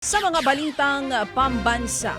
Sa mga balitang pambansa,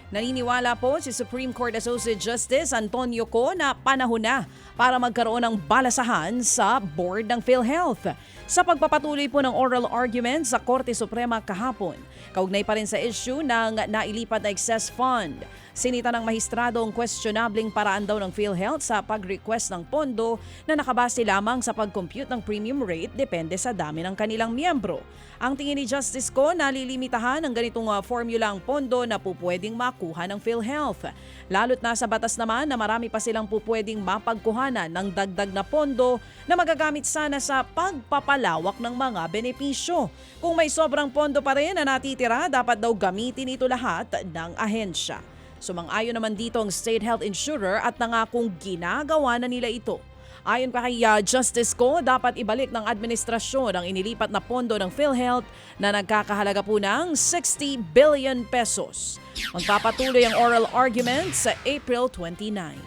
naniniwala po si Supreme Court Associate Justice Antonio Co na panahon na para magkaroon ng balasahan sa board ng PhilHealth. Sa pagpapatuloy po ng oral argument sa Korte Suprema kahapon, kaugnay pa rin sa issue ng nailipat na excess fund. Sinita ng mahistrado ang questionabling paraan daw ng PhilHealth sa pag-request ng pondo na nakabase lamang sa pag-compute ng premium rate depende sa dami ng kanilang miyembro. Ang tingin ni Justice Co na lilimitahan ng ganitong formula ang pondo na pupwedeng makuha ng PhilHealth. Lalo't nasa batas naman na marami pa silang pupwedeng mapagkuhanan ng dagdag na pondo na magagamit sana sa pagpapalawak ng mga benepisyo. Kung may sobrang pondo pa rin na natitira, dapat daw gamitin ito lahat ng ahensya. Sumang-ayon naman dito ang State Health Insurer at nangakong ginagawa na nila ito. Ayon pa kay Justice Co, dapat ibalik ng administrasyon ang inilipat na pondo ng PhilHealth na nagkakahalaga po ng 60 billion pesos. Magpapatuloy ang oral argument sa April 29.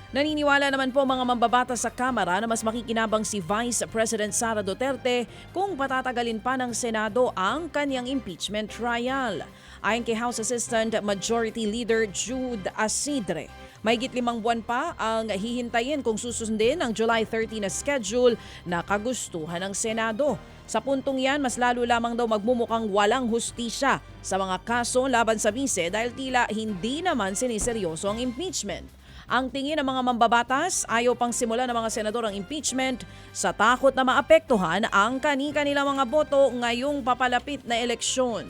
Naniniwala naman po mga mambabatas sa Kamara na mas makikinabang si Vice President Sara Duterte kung patatagalin pa ng Senado ang kanyang impeachment trial. Ayon kay House Assistant Majority Leader Jude Asidre, mahigit 5 buwan pa ang hihintayin kung susundin ang July 30 na schedule na kagustuhan ng Senado. Sa puntong yan, mas lalo lamang daw magmumukhang walang hustisya sa mga kaso laban sa bise dahil tila hindi naman siniseryoso ang impeachment. Ang tingin ng mga mambabatas, ayaw pang simula ng mga senador ang impeachment sa takot na maapektuhan ang kani-kanilang mga boto ngayong papalapit na eleksyon.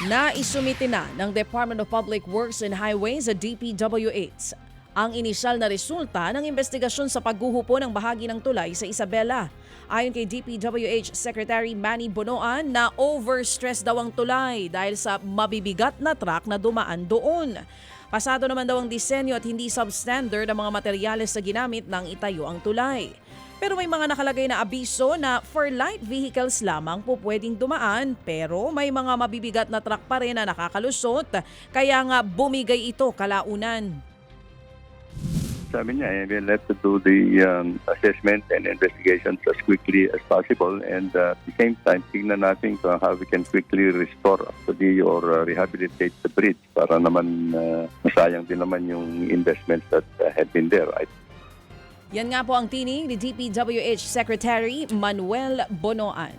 Naisumite na ng Department of Public Works and Highways sa DPWH ang inisyal na resulta ng investigasyon sa pagguhupo ng bahagi ng tulay sa Isabela. Ayon kay DPWH Secretary Manny Bonoan na overstress daw ang tulay dahil sa mabibigat na truck na dumaan doon. Pasado naman daw ang disenyo at hindi substandard ang mga materyales na ginamit ng itayo ang tulay. Pero may mga nakalagay na abiso na for light vehicles lamang po pwedeng dumaan pero may mga mabibigat na truck pa rin na nakakalusot kaya nga bumigay ito kalaunan. Sabi niya, we'll have to do the assessment and investigations as quickly as possible and at the same time, tignan natin kung how we can quickly restore actually or rehabilitate the bridge para naman masayang din naman yung investments that had been there. Yan nga po ang tinig ni DPWH Secretary Manuel Bonoan.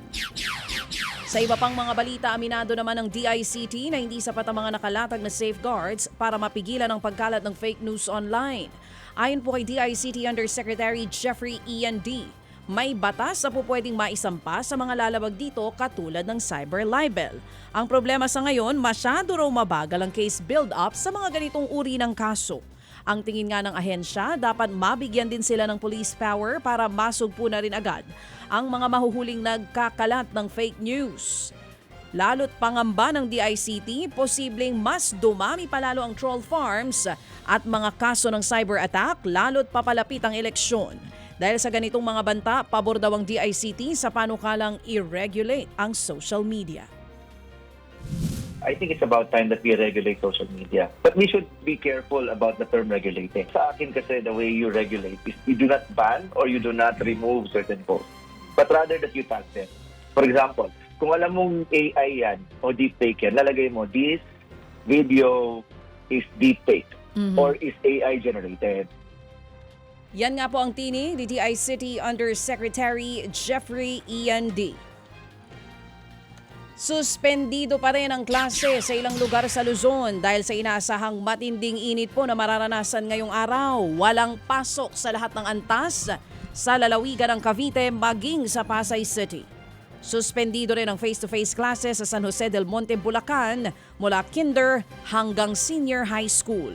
Sa iba pang mga balita, aminado naman ng DICT na hindi sapat ang mga nakalatag na safeguards para mapigilan ang pagkalat ng fake news online. Ayon po kay DICT Undersecretary Jeffrey E.N.D., may batas na po pwedeng maisampa sa mga lalabag dito katulad ng cyber libel. Ang problema sa ngayon, masyado raw mabagal ang case build-up sa mga ganitong uri ng kaso. Ang tingin nga ng ahensya, dapat mabigyan din sila ng police power para masugpo na rin agad ang mga mahuhuling nagkakalat ng fake news. Lalo't pangamba ng DICT, posibleng mas dumami palalo ang troll farms at mga kaso ng cyber attack lalo't papalapit ang eleksyon. Dahil sa ganitong mga banta, pabor daw ang DICT sa panukalang i-regulate ang social media. I think it's about time that we regulate social media. But we should be careful about the term regulating. Sa akin kasi, the way you regulate is you do not ban or you do not remove certain posts, but rather that you tag them. For example, kung alam mong AI yan o deepfake yan, lalagay mo, this video is deepfake or is AI generated. Yan nga po ang tinig ni DICT Undersecretary Jeffrey E.N.D. Suspendido pa rin ang klase sa ilang lugar sa Luzon dahil sa inaasahang matinding init po na mararanasan ngayong araw. Walang pasok sa lahat ng antas sa lalawigan ng Cavite maging sa Pasay City. Suspendido rin ang face-to-face classes sa San Jose del Monte, Bulacan mula kinder hanggang senior high school.